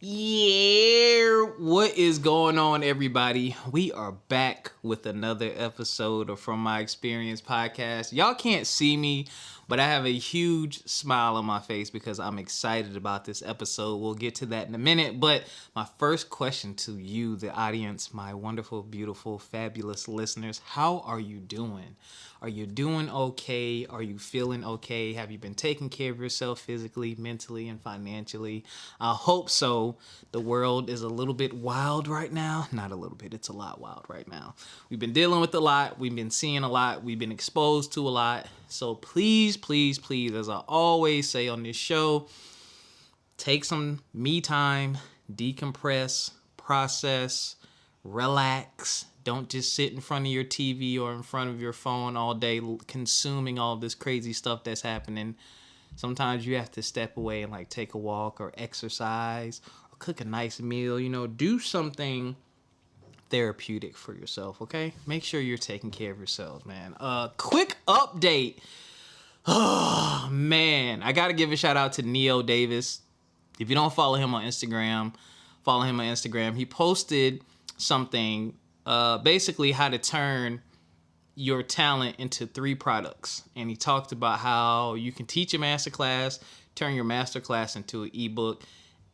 Yeah, what is going on, everybody? We are back with another episode of From My Experience podcast. Y'all can't see me, but I have a huge smile on my face because I'm excited about this episode. We'll get to that in a minute, but my first question to you, the audience, my wonderful, beautiful, fabulous listeners, how are you doing? Are you doing okay? Are you feeling okay? Have you been taking care of yourself physically, mentally, and financially? I hope so. The world is a little bit wild right now. Not a little bit, it's a lot wild right now. We've been dealing with a lot. We've been seeing a lot. We've been exposed to a lot. So please, please, please, as I always say on this show, take some me time, decompress, process, relax. Don't just sit in front of your TV or in front of your phone all day consuming all this crazy stuff that's happening. Sometimes you have to step away and take a walk or exercise or cook a nice meal, do something therapeutic for yourself, okay? Make sure you're taking care of yourselves, man. Quick update. Oh, man. I got to give a shout out to Neo Davis. If you don't follow him on Instagram, follow him on Instagram. He posted something, basically how to turn your talent into 3 products. And he talked about how you can teach a masterclass, turn your masterclass into an ebook,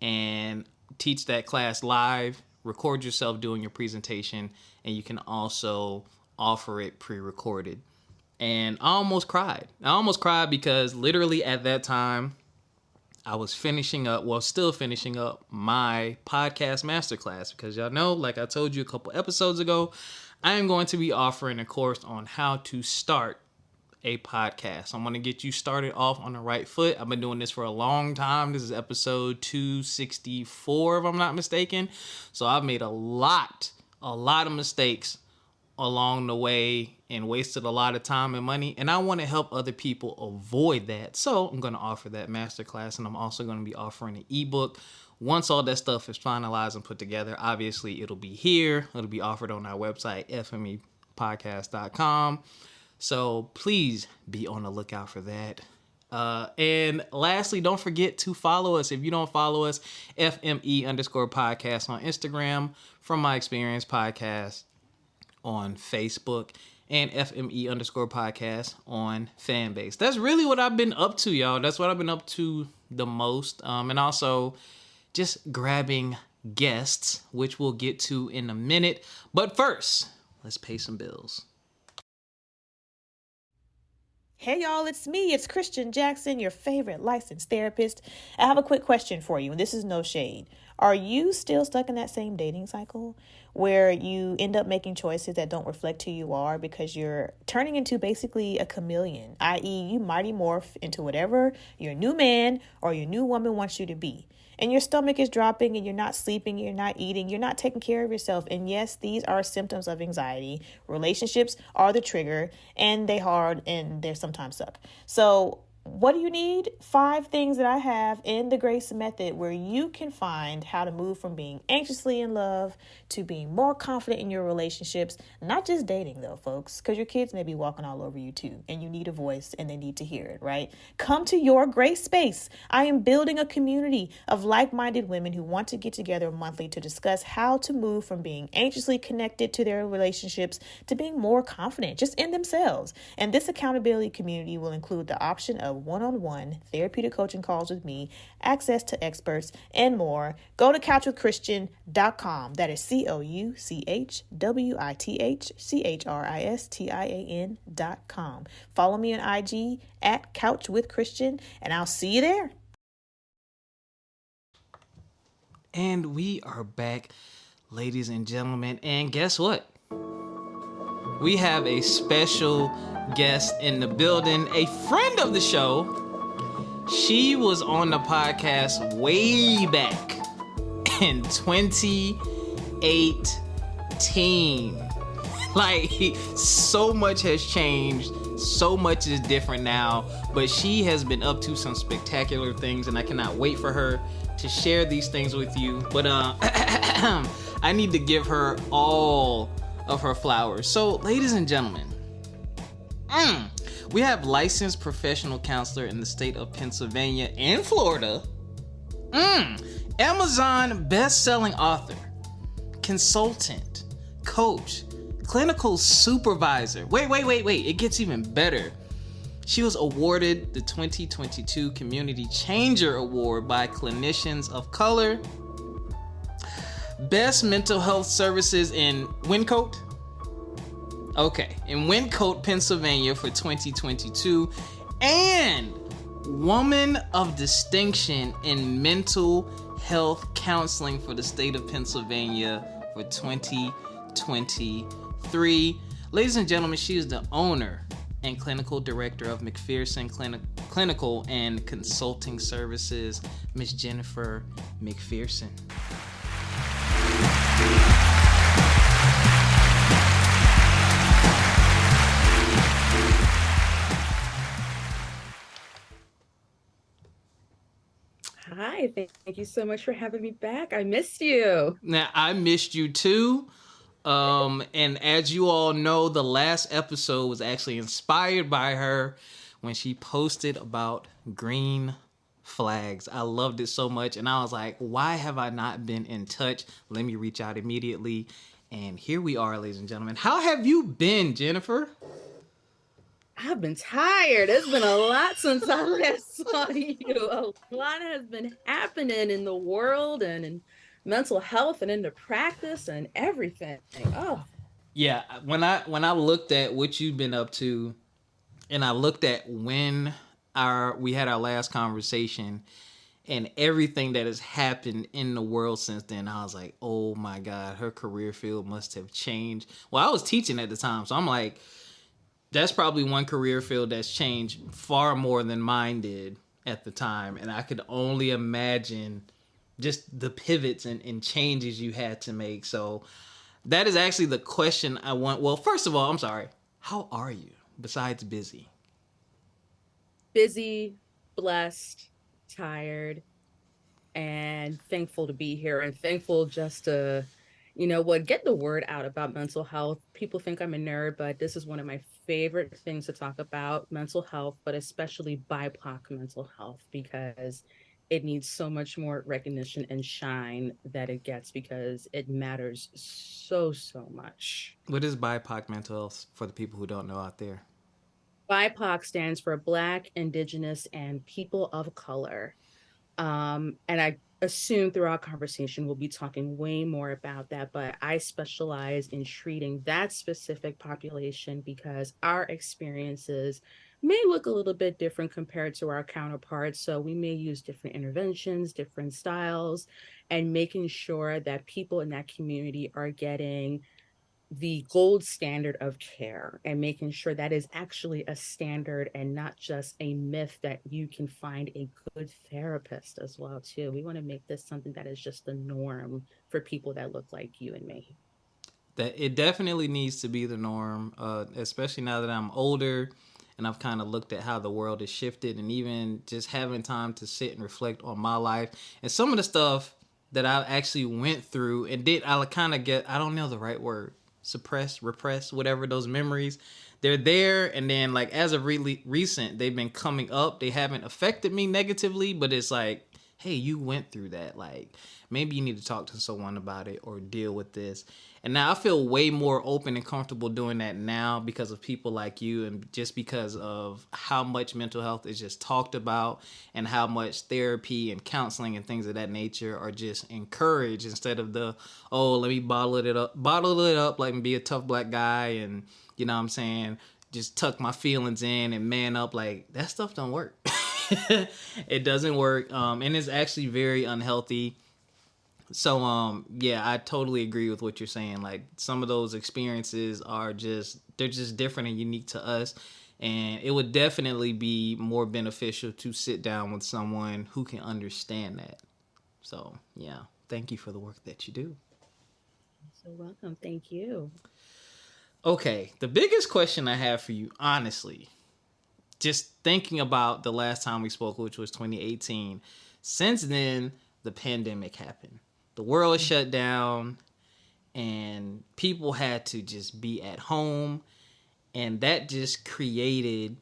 and teach that class live, record yourself doing your presentation, and you can also offer it pre-recorded. And I almost cried. Because literally at that time, I was still finishing up my podcast masterclass, because y'all know, like I told you a couple episodes ago, I am going to be offering a course on how to start a podcast. I'm going to get you started off on the right foot. I've been doing this for a long time. This is episode 264, if I'm not mistaken. So I've made a lot of mistakes along the way and wasted a lot of time and money, and I want to help other people avoid that. So I'm going to offer that masterclass, and I'm also going to be offering an ebook. Once all that stuff is finalized and put together, obviously it'll be here. It'll be offered on our website, fmepodcast.com. So please be on the lookout for that. And lastly, don't forget to follow us. If you don't follow us, FME_podcast on Instagram, From My Experience Podcast on Facebook, and FME_podcast on Fanbase. That's really what I've been up to, y'all. That's what I've been up to the most. And also just grabbing guests, which we'll get to in a minute. But first, let's pay some bills. Hey y'all, it's me. It's Christian Jackson, your favorite licensed therapist. I have a quick question for you, and this is no shade. Are you still stuck in that same dating cycle where you end up making choices that don't reflect who you are because you're turning into basically a chameleon, i.e. you mighty morph into whatever your new man or your new woman wants you to be? And your stomach is dropping and you're not sleeping, you're not eating, you're not taking care of yourself. And yes, these are symptoms of anxiety. Relationships are the trigger, and they hard and they sometimes suck. So what do you need? 5 things that I have in the Grace Method where you can find how to move from being anxiously in love to being more confident in your relationships. Not just dating though, folks, because your kids may be walking all over you too, and you need a voice and they need to hear it, right? Come to your Grace Space. I am building a community of like-minded women who want to get together monthly to discuss how to move from being anxiously connected to their relationships to being more confident just in themselves. And this accountability community will include the option of one-on-one therapeutic coaching calls with me, access to experts, and more. Go to couchwithchristian.com. That is couchwithchristian.com. Follow me on IG at couchwithchristian, and I'll see you there. And we are back, ladies and gentlemen. And guess what? We have a special guest in the building, a friend of the show. She was on the podcast way back in 2018. So much has changed. So much is different now. But she has been up to some spectacular things, and I cannot wait for her to share these things with you. But I need to give her all of her flowers. So, ladies and gentlemen, we have licensed professional counselor in the state of Pennsylvania and Florida, Amazon best-selling author, consultant, coach, clinical supervisor. Wait. It gets even better. She was awarded the 2022 Community Changer Award by Clinicians of Color. Best mental health services in Wyncote. Okay, in Wyncote, Pennsylvania for 2022. And Woman of Distinction in Mental Health Counseling for the state of Pennsylvania for 2023. Ladies and gentlemen, she is the owner and clinical director of McPherson Clinical and Consulting Services, Miss Jennifer McPherson. Hi, thank you so much for having me back. I missed you. Now, I missed you too. And as you all know, the last episode was actually inspired by her when she posted about green flags. I loved it so much, and I was like, why have I not been in touch? Let me reach out immediately. And here we are, ladies and gentlemen. How have you been, Jennifer? I've been tired. It's been a lot since I last saw you. A lot has been happening in the world and in mental health and into practice and everything. Oh, Yeah, when I looked at what you've been up to, and I looked at when we had our last conversation and everything that has happened in the world since then, I was like, oh my God, her career field must have changed. Well, I was teaching at the time, so I'm like, that's probably one career field that's changed far more than mine did at the time. And I could only imagine just the pivots and changes you had to make. So that is actually the question I want. Well, first of all, I'm sorry. How are you besides busy? busy, blessed, tired, and thankful to be here and thankful just to, get the word out about mental health. People think I'm a nerd, but this is one of my favorite things to talk about, mental health, but especially BIPOC mental health, because it needs so much more recognition and shine that it gets because it matters so much. What is BIPOC mental health for the people who don't know out there? BIPOC stands for Black, Indigenous, and People of Color. And I assume through our conversation, we'll be talking way more about that, but I specialize in treating that specific population because our experiences may look a little bit different compared to our counterparts. So we may use different interventions, different styles, and making sure that people in that community are getting the gold standard of care and making sure that is actually a standard and not just a myth that you can find a good therapist as well too. We want to make this something that is just the norm for people that look like you and me. That it definitely needs to be the norm, especially now that I'm older and I've kind of looked at how the world has shifted, and even just having time to sit and reflect on my life and some of the stuff that I actually went through and did. I kind of get, I don't know the right word, suppress, repress, whatever, those memories. They're there, and then like as of really recent, they've been coming up. They haven't affected me negatively, but it's like, hey, you went through that. Like maybe you need to talk to someone about it or deal with this. And now I feel way more open and comfortable doing that now because of people like you, and just because of how much mental health is just talked about and how much therapy and counseling and things of that nature are just encouraged instead of the, oh, let me bottle it up like be a tough black guy and, you know what I'm saying, just tuck my feelings in and man up. Like that stuff don't work. It doesn't work. And it's actually very unhealthy. So yeah, I totally agree with what you're saying. Like some of those experiences are just, they're just different and unique to us, and it would definitely be more beneficial to sit down with someone who can understand that. So yeah, thank you for the work that you do. So welcome. Thank you. Okay, the biggest question I have for you, honestly, just thinking about the last time we spoke, which was 2018, since then the pandemic happened. The world shut down and people had to just be at home, and that just created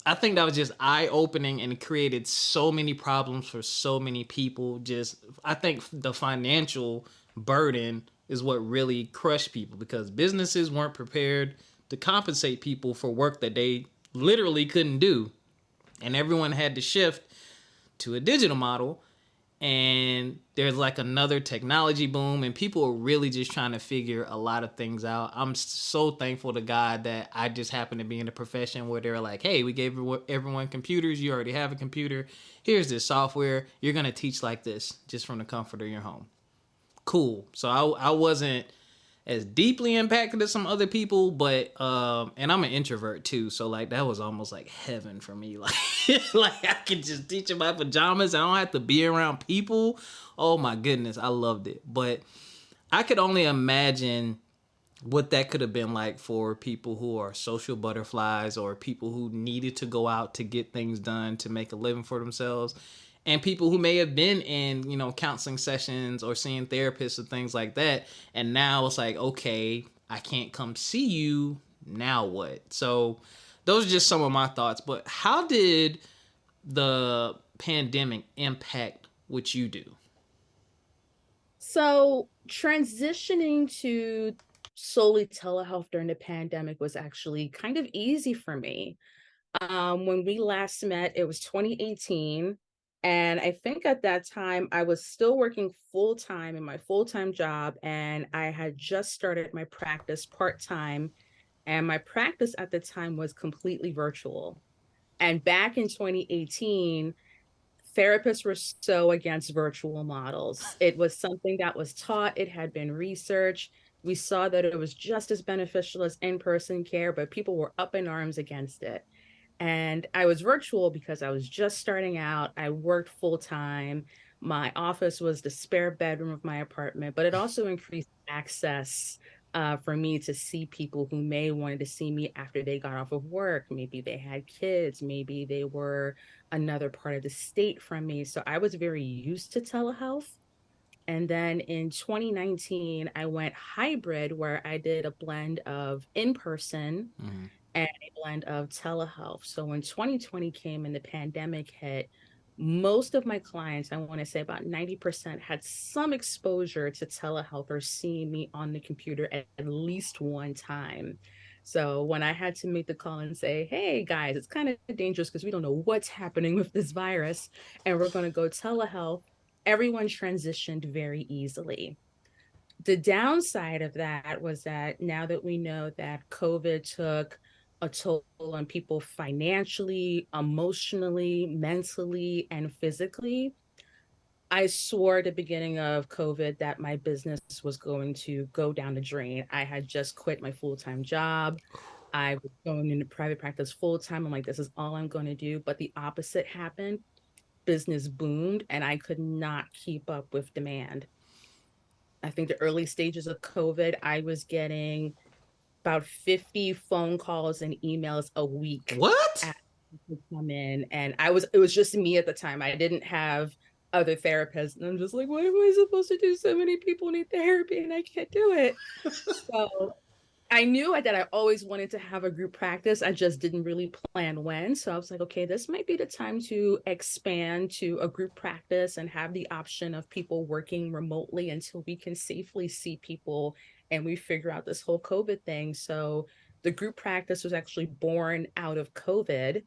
I think that was just eye opening and it created so many problems for so many people. Just, I think the financial burden is what really crushed people because businesses weren't prepared to compensate people for work that they literally couldn't do. And everyone had to shift to a digital model, and there's like another technology boom, and people are really just trying to figure a lot of things out. I'm so thankful to God that I just happen to be in a profession where they're like, hey, we gave everyone computers, you already have a computer, here's this software, you're going to teach like this just from the comfort of your home. Cool. So I wasn't as deeply impacted as some other people, but and I'm an introvert too, so like that was almost like heaven for me. Like like I could just teach in my pajamas. I don't have to be around people. Oh my goodness, I loved it. But I could only imagine what that could have been like for people who are social butterflies or people who needed to go out to get things done to make a living for themselves, and people who may have been in, you know, counseling sessions or seeing therapists and things like that, and now it's like, okay, I can't come see you, now what? So those are just some of my thoughts. But how did the pandemic impact what you do? So transitioning to solely telehealth during the pandemic was actually kind of easy for me. When we last met, it was 2018. And I think at that time, I was still working full time in my full time job. And I had just started my practice part time. And my practice at the time was completely virtual. And back in 2018, therapists were so against virtual models. It was something that was taught, it had been researched. We saw that it was just as beneficial as in person care, but people were up in arms against it. And I was virtual because I was just starting out. I worked full time. My office was the spare bedroom of my apartment, but it also increased access for me to see people who may wanted to see me after they got off of work. Maybe they had kids, maybe they were another part of the state from me. So I was very used to telehealth. And then in 2019, I went hybrid where I did a blend of in person Mm-hmm. and a blend of telehealth. So when 2020 came and the pandemic hit, most of my clients, I want to say about 90%, had some exposure to telehealth or seeing me on the computer at least one time. So when I had to make the call and say, hey guys, it's kind of dangerous because we don't know what's happening with this virus and we're going to go telehealth, everyone transitioned very easily. The downside of that was that now that we know that COVID took a toll on people financially, emotionally, mentally, and physically, I swore at the beginning of COVID that my business was going to go down the drain. I had just quit my full time job. I was going into private practice full time. I'm like, this is all I'm going to do. But the opposite happened. Business boomed, and I could not keep up with demand. I think the early stages of COVID, I was getting about 50 phone calls and emails a week What? at to come in. And it was just me at the time. I didn't have other therapists. And I'm just like, what am I supposed to do? So many people need therapy and I can't do it. So I knew that I always wanted to have a group practice. I just didn't really plan when. So I was like, okay, this might be the time to expand to a group practice and have the option of people working remotely until we can safely see people and we figure out this whole COVID thing. So the group practice was actually born out of COVID.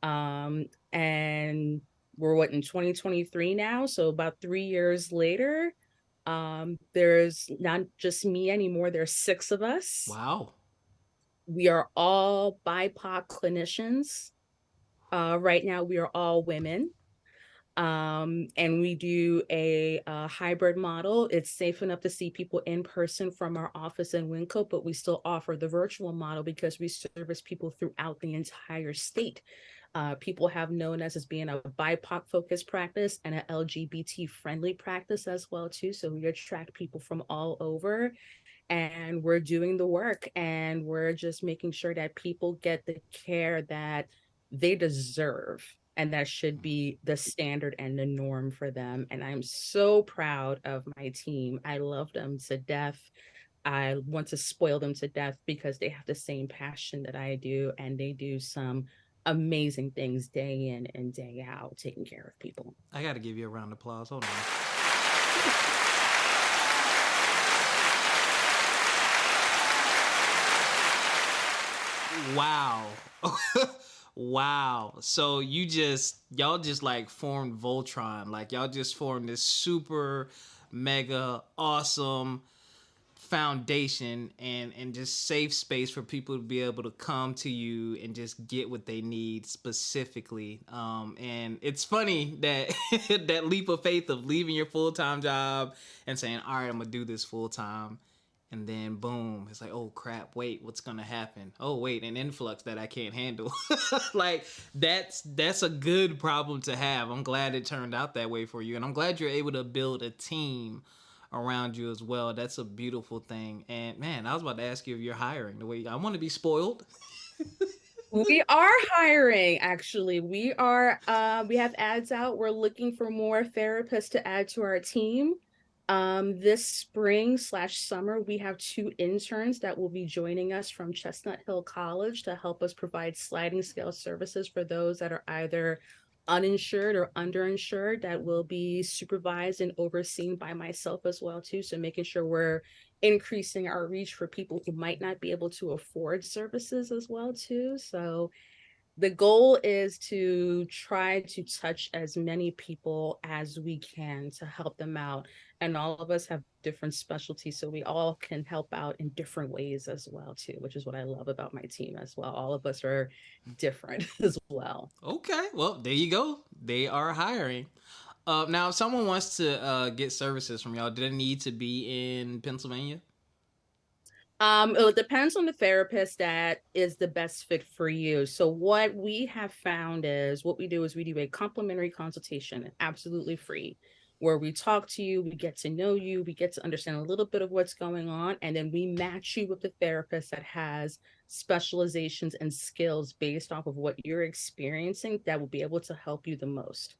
And we're what, in 2023 now? So about 3 years later, there's not just me anymore. There's six of us. Wow. We are all BIPOC clinicians. Right now, we are all women. And we do a hybrid model. It's safe enough to see people in person from our office in Winco, but we still offer the virtual model because we service people throughout the entire state. People have known us as being a BIPOC focused practice and an LGBT friendly practice as well too. So we attract people from all over, and we're doing the work, and we're just making sure that people get the care that they deserve, and that should be the standard and the norm for them. And I'm so proud of my team. I love them to death. I want to spoil them to death because they have the same passion that I do, and they do some amazing things day in and day out, taking care of people. I got to give you a round of applause. Hold on. Wow. Wow. So y'all just like formed Voltron. Like y'all just formed this super mega awesome foundation and just safe space for people to be able to come to you and just get what they need specifically. And it's funny that that leap of faith of leaving your full-time job and saying, all right, I'm gonna do this full-time, and then boom, it's like, oh crap, wait, what's gonna happen? Oh wait, an influx that I can't handle. Like that's a good problem to have. I'm glad it turned out that way for you, and I'm glad you're able to build a team around you as well. That's a beautiful thing. And man, I was about to ask you if you're hiring. The way I want to be spoiled. We are hiring, actually. We have ads out. We're looking for more therapists to add to our team. This spring/summer, we have 2 interns that will be joining us from Chestnut Hill College to help us provide sliding scale services for those that are either uninsured or underinsured, that will be supervised and overseen by myself as well too. So making sure we're increasing our reach for people who might not be able to afford services as well too. So the goal is to try to touch as many people as we can to help them out. And all of us have different specialties, so we all can help out in different ways as well too, which is what I love about my team as well. All of us are different as well. Okay, well there you go. They are hiring. Now, if someone wants to get services from y'all, do they need to be in Pennsylvania? It depends on the therapist that is the best fit for you. So what we have found is what we do is we do a complimentary consultation, absolutely free, where we talk to you, we get to know you, we get to understand a little bit of what's going on, and then we match you with the therapist that has specializations and skills based off of what you're experiencing that will be able to help you the most.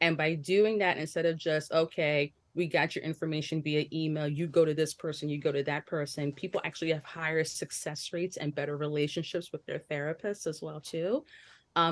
And by doing that, instead of just, okay, we got your information via email, you go to this person, you go to that person, people actually have higher success rates and better relationships with their therapists as well too.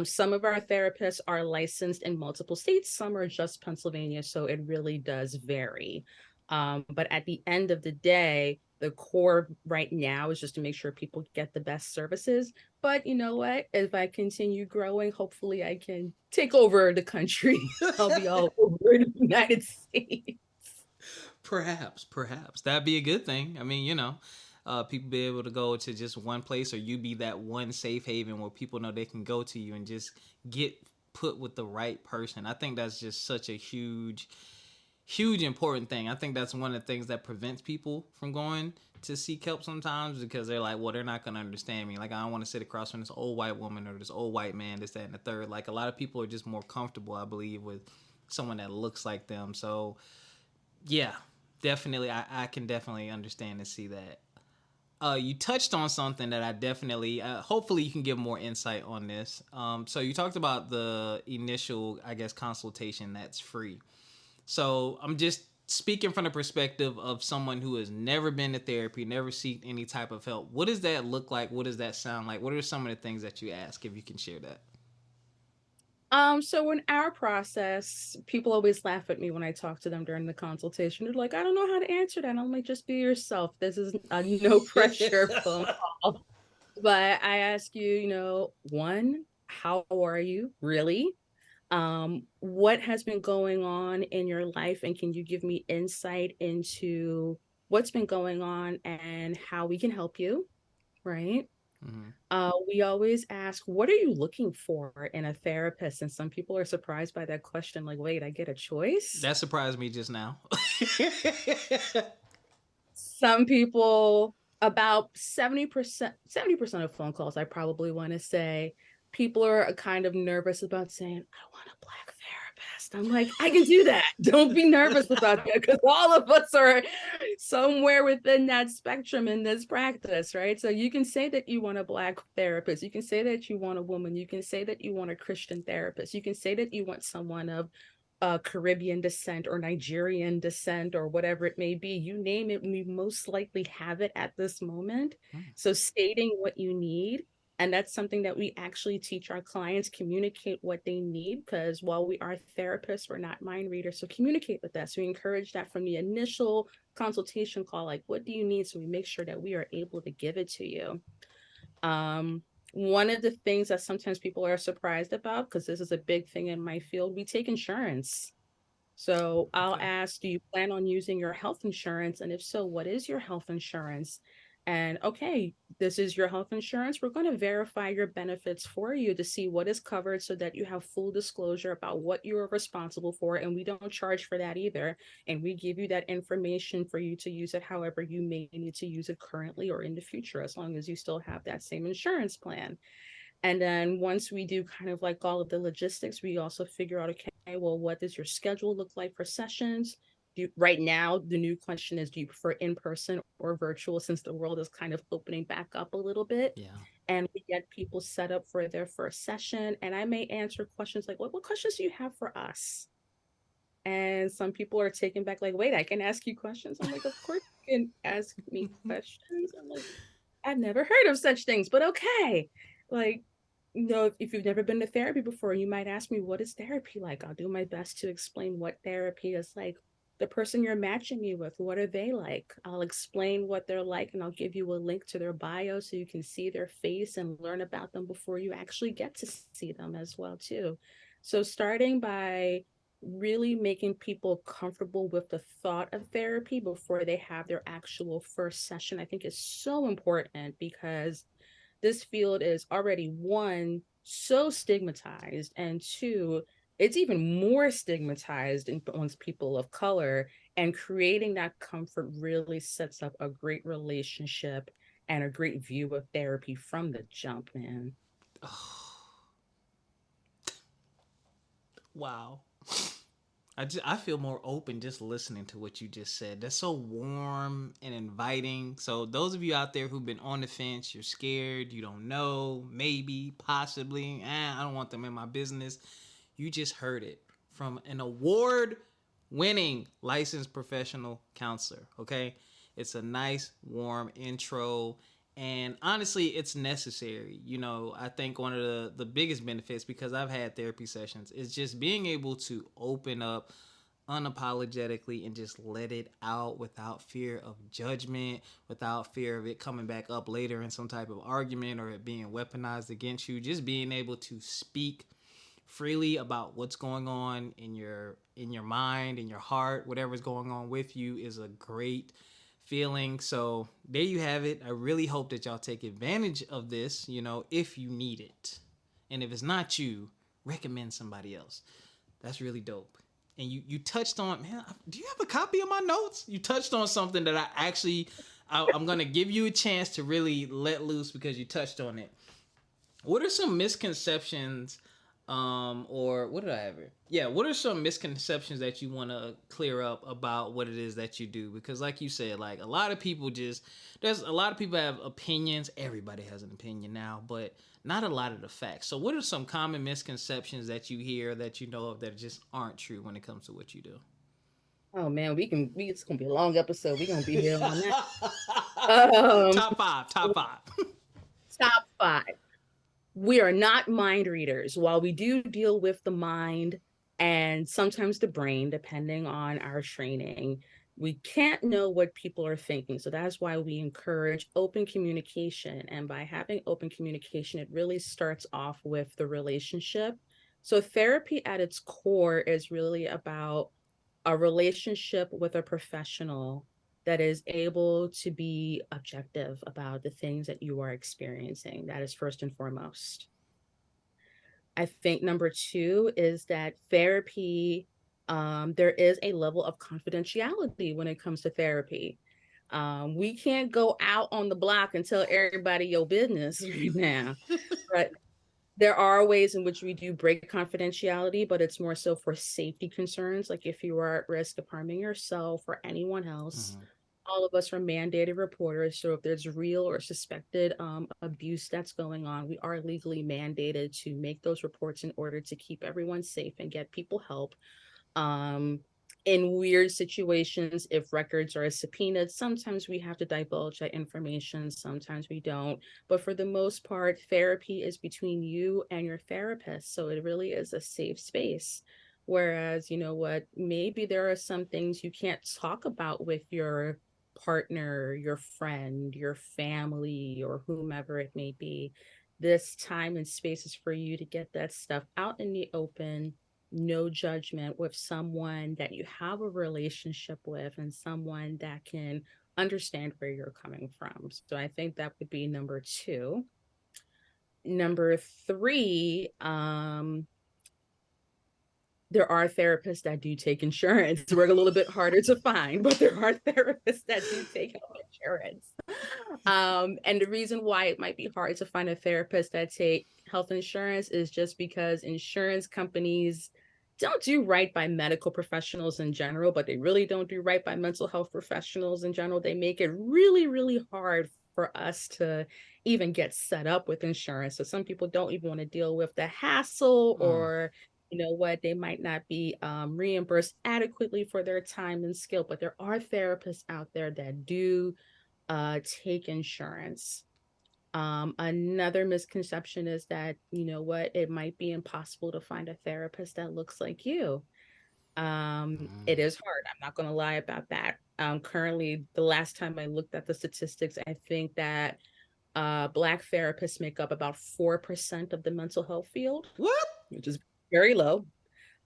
Some of our therapists are licensed in multiple states, some are just Pennsylvania, so it really does vary. But at the end of the day, the core right now is just to make sure people get the best services. But you know what? If I continue growing, hopefully I can take over the country. I'll be all over the United States. Perhaps that'd be a good thing. I mean, people be able to go to just one place, or you be that one safe haven where people know they can go to you and just get put with the right person. I think that's just such a huge important thing. I think that's one of the things that prevents people from going to seek help sometimes, because they're like, well, they're not going to understand me. Like, I don't want to sit across from this old white woman or this old white man, this, that, and the third. Like, a lot of people are just more comfortable, I believe, with someone that looks like them. So yeah, definitely, I can definitely understand and see that. You touched on something that I definitely, hopefully you can give more insight on this. So you talked about the initial, I guess, consultation that's free. So I'm just speaking from the perspective of someone who has never been to therapy, never sought any type of help. What does that look like? What does that sound like? What are some of the things that you ask, if you can share that? So in our process, people always laugh at me when I talk to them during the consultation. They're like, I don't know how to answer that. I'm like, just be yourself. This is a no pressure phone call. But I ask you, one, how are you really? What has been going on in your life? And can you give me insight into what's been going on and how we can help you? Right. Mm-hmm. We always ask, what are you looking for in a therapist? And some people are surprised by that question, like, wait, I get a choice? That surprised me just now. Some people, about 70% of phone calls, I probably want to say, people are kind of nervous about saying, I want a Black therapist. I'm like, I can do that. Don't be nervous about that, because all of us are somewhere within that spectrum in this practice, right? So you can say that you want a Black therapist. You can say that you want a woman. You can say that you want a Christian therapist. You can say that you want someone of Caribbean descent or Nigerian descent or whatever it may be. You name it, we most likely have it at this moment. So stating what you need And that's something that we actually teach our clients, communicate what they need, because while we are therapists, we're not mind readers. So communicate with us. We encourage that from the initial consultation call, like, what do you need? So we make sure that we are able to give it to you. Um, One of the things that sometimes people are surprised about, because this is a big thing in my field, we take insurance. So I'll Okay. ask, do you plan on using your health insurance? And if so, what is your health insurance? And okay, this is your health insurance. We're going to verify your benefits for you to see what is covered so that you have full disclosure about what you are responsible for. And we don't charge for that either. And we give you that information for you to use it however you may need to use it currently or in the future, as long as you still have that same insurance plan. And then once we do kind of like all of the logistics, we also figure out, okay, well, what does your schedule look like for sessions? Right now, the new question is, do you prefer in person or virtual, since the world is kind of opening back up a little bit? Yeah. And we get people set up for their first session. And I may answer questions like, what questions do you have for us? And some people are taken back, like, wait, I can ask you questions. I'm like, of course you can ask me questions. I'm like, I've never heard of such things, but okay. Like, if you've never been to therapy before, you might ask me, what is therapy like? I'll do my best to explain what therapy is like. The person you're matching me with, what are they like? I'll explain what they're like, and I'll give you a link to their bio so you can see their face and learn about them before you actually get to see them as well too. So starting by really making people comfortable with the thought of therapy before they have their actual first session, I think is so important, because this field is already, one, so stigmatized, and two, it's even more stigmatized amongst people of color. And creating that comfort really sets up a great relationship and a great view of therapy from the jump, man. Wow. I feel more open just listening to what you just said. That's so warm and inviting. So those of you out there who've been on the fence, you're scared, you don't know, maybe, possibly, I don't want them in my business. You just heard it from an award-winning licensed professional counselor. Okay, it's a nice, warm intro. And honestly, it's necessary. I think one of the biggest benefits, because I've had therapy sessions, is just being able to open up unapologetically and just let it out without fear of judgment, without fear of it coming back up later in some type of argument or it being weaponized against you. Just being able to speak freely about what's going on in your mind, in your heart, whatever's going on with you, is a great feeling. So there you have it. I really hope that y'all take advantage of this, if you need it. And if it's not you, recommend somebody else. That's really dope. And you touched on, man, do you have a copy of my notes? You touched on something that I'm going to give you a chance to really let loose, because you touched on it. What are some misconceptions, or what did I ever? Yeah, what are some misconceptions that you want to clear up about what it is that you do? Because, like you said, like there's a lot of people have opinions. Everybody has an opinion now, but not a lot of the facts. So, what are some common misconceptions that you hear, that you know of, that just aren't true when it comes to what you do? Oh man, it's gonna be a long episode. We're gonna be here all night. Um, Top five. Top five. Top five. We are not mind readers. While we do deal with the mind and sometimes the brain, depending on our training, we can't know what people are thinking. So that's why we encourage open communication. And by having open communication, it really starts off with the relationship. So therapy at its core is really about a relationship with a professional that is able to be objective about the things that you are experiencing. That is first and foremost. I think number two is that therapy, there is a level of confidentiality when it comes to therapy. We can't go out on the block and tell everybody your business right now, but there are ways in which we do break confidentiality, but it's more so for safety concerns. Like if you are at risk of harming yourself or anyone else, Mm-hmm. all of us are mandated reporters. So if there's real or suspected abuse that's going on, we are legally mandated to make those reports in order to keep everyone safe and get people help. Um, in weird situations, if records are subpoenaed, sometimes we have to divulge that information, sometimes we don't. But for the most part, therapy is between you and your therapist. So it really is a safe space. Whereas, you know what, maybe there are some things you can't talk about with your partner, your friend, your family, or whomever it may be. This time and space is for you to get that stuff out in the open, no judgment, with someone that you have a relationship with and someone that can understand where you're coming from. So I think that would be number two. Number three, there are therapists that do take insurance. We're a little bit harder to find, but there are therapists that do take health insurance. And the reason why it might be hard to find a therapist that take health insurance is just because insurance companies don't do right by medical professionals in general, but they really don't do right by mental health professionals in general. They make it really, really hard for us to even get set up with insurance. So some people don't even want to deal with the hassle, or you know what, they might not be reimbursed adequately for their time and skill. But there are therapists out there that do take insurance. Another misconception is that, you know what, it might be impossible to find a therapist that looks like you. It is hard. I'm not going to lie about that. Currently, the last time I looked at the statistics, I think that Black therapists make up about 4% of the mental health field. What? Which is very low.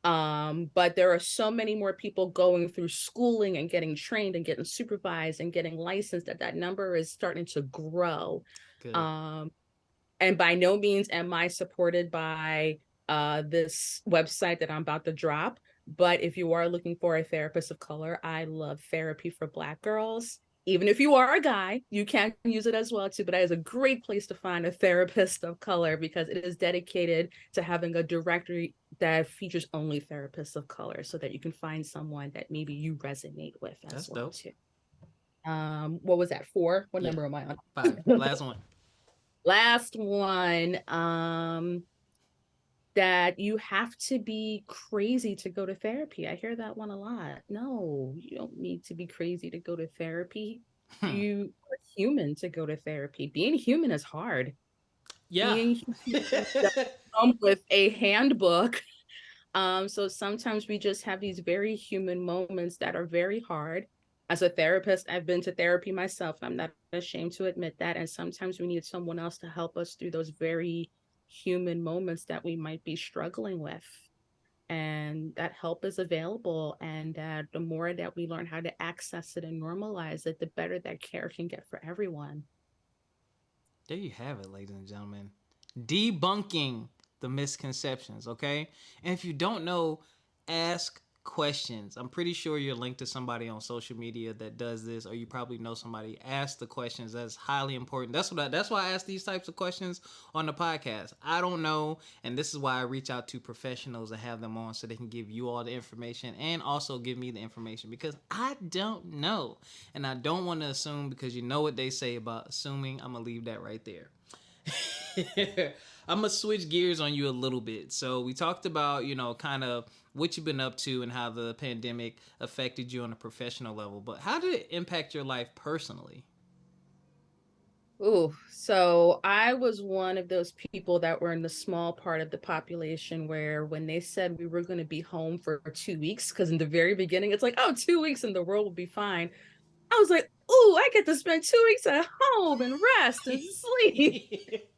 But there are so many more people going through schooling and getting trained and getting supervised and getting licensed that that number is starting to grow. Good. And by no means am I supported by this website that I'm about to drop. But if you are looking for a therapist of color, I love therapy for Black girls. Even if you are a guy, you can use it as well too. But that is a great place to find a therapist of color, because it is dedicated to having a directory that features only therapists of color, so that you can find someone that maybe you resonate with as That's well dope. too. What was that? 4? What Yeah. number am I on? 5. Last one. Last one. That you have to be crazy to go to therapy. I hear that one a lot. No, you don't need to be crazy to go to therapy. You are human to go to therapy. Being human is hard. Yeah. Being human doesn't come with a handbook. So sometimes we just have these very human moments that are very hard. As a therapist, I've been to therapy myself. I'm not ashamed to admit that. And sometimes we need someone else to help us through those very human moments that we might be struggling with. And that help is available. And that the more that we learn how to access it and normalize it, the better that care can get for everyone. There you have it, ladies and gentlemen. Debunking the misconceptions, okay? And if you don't know, ask questions. I'm pretty sure you're linked to somebody on social media that does this, or you probably know somebody. Ask the questions. That's highly important. That's why I ask these types of questions on the podcast. I don't know, and this is why I reach out to professionals and have them on so they can give you all the information and also give me the information, because I don't know. And I don't want to assume, because you know what they say about assuming. I'm going to leave that right there. I'm gonna switch gears on you a little bit. So we talked about, kind of what you've been up to and how the pandemic affected you on a professional level, but how did it impact your life personally? Ooh, so I was one of those people that were in the small part of the population where, when they said we were going to be home for 2 weeks, because in the very beginning, it's like, oh, 2 weeks and the world will be fine. I was like, ooh, I get to spend 2 weeks at home and rest and sleep.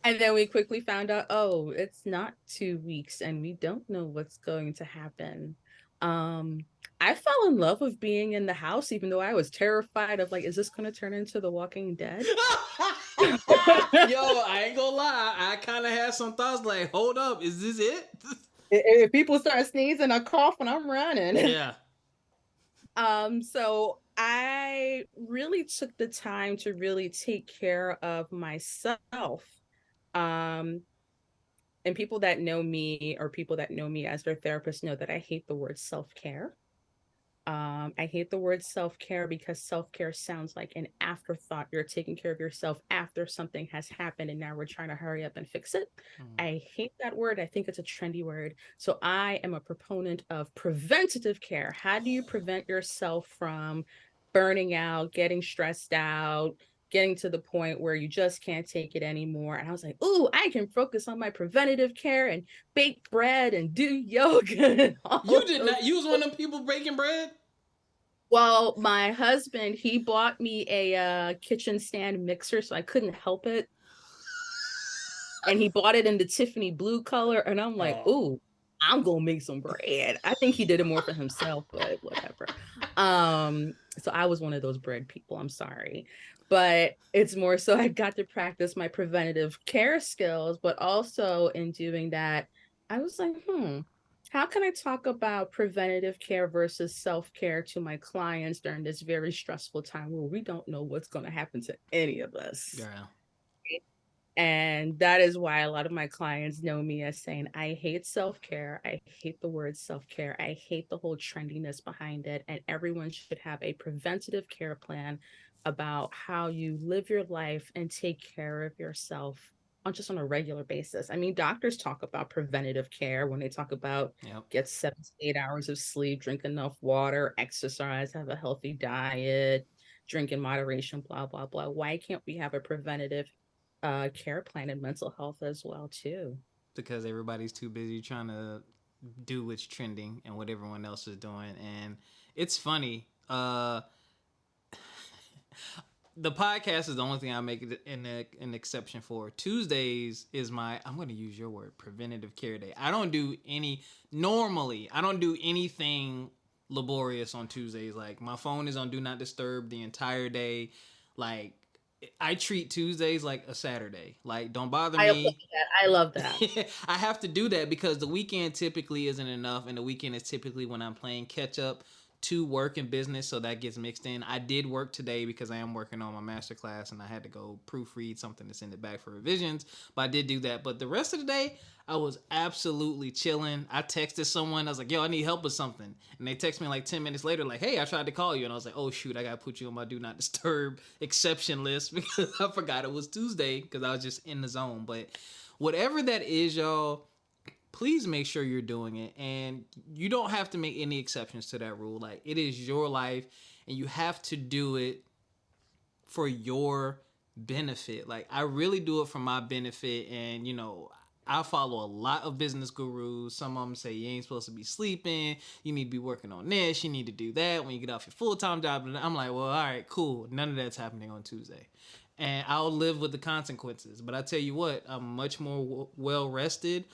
And then we quickly found out, oh, it's not 2 weeks and we don't know what's going to happen. Um, I fell in love with being in the house, even though I was terrified of, like, is this going to turn into The Walking Dead? Yo, I ain't gonna lie. I kind of had some thoughts like, hold up, is this it? If people start sneezing or coughing, I'm running. Yeah. So I really took the time to really take care of myself. Um, and people that know me, or people that know me as their therapist, know that I hate the word self-care. I hate the word self-care because self-care sounds like an afterthought. You're taking care of yourself after something has happened and now we're trying to hurry up and fix it. I hate that word. I think it's a trendy word. So I am a proponent of preventative care. How do you prevent yourself from burning out, getting stressed out, getting to the point where you just can't take it anymore? And I was like, ooh, I can focus on my preventative care and bake bread and do yoga and all You of did those. not. You was one of them people breaking bread. Well, my husband, he bought me a kitchen stand mixer, so I couldn't help it. And he bought it in the Tiffany blue color, and I'm like, Oh. ooh, I'm gonna make some bread. I think he did it more for himself, but whatever. So I was one of those bread people. I'm sorry, but it's more so I got to practice my preventative care skills, but also in doing that, I was like, how can I talk about preventative care versus self-care to my clients during this very stressful time where we don't know what's going to happen to any of us? Yeah. And that is why a lot of my clients know me as saying, I hate self-care. I hate the word self-care. I hate the whole trendiness behind it. And everyone should have a preventative care plan about how you live your life and take care of yourself on a regular basis. I mean, doctors talk about preventative care when they talk about get 7 to 8 hours of sleep, drink enough water, exercise, have a healthy diet, drink in moderation, blah, blah, blah. Why can't we have a preventative care plan and mental health as well too? Because everybody's too busy trying to do what's trending and what everyone else is doing. And it's funny. The podcast is the only thing I make an exception for. Tuesdays is my, I'm going to use your word, preventative care day. I don't do anything laborious on Tuesdays. Like, my phone is on do not disturb the entire day. Like, I treat Tuesdays like a Saturday. Like, don't bother me. I love that. I have to do that because the weekend typically isn't enough, and the weekend is typically when I'm playing catch up to work and business, so that gets mixed in. I did work today because I am working on my master class, and I had to go proofread something to send it back for revisions, but I did do that. But the rest of the day, I was absolutely chilling. I texted someone. I was like, yo, I need help with something. And they text me like 10 minutes later, like, hey, I tried to call you. And I was like, oh, shoot, I got to put you on my do not disturb exception list because I forgot it was Tuesday because I was just in the zone. But whatever that is, y'all, please make sure you're doing it. And you don't have to make any exceptions to that rule. Like, it is your life, and you have to do it for your benefit. Like, I really do it for my benefit. And, I follow a lot of business gurus. Some of them say you ain't supposed to be sleeping. You need to be working on this. You need to do that when you get off your full-time job. And I'm like, well, all right, cool. None of that's happening on Tuesday. And I'll live with the consequences. But I tell you what, I'm much more well-rested.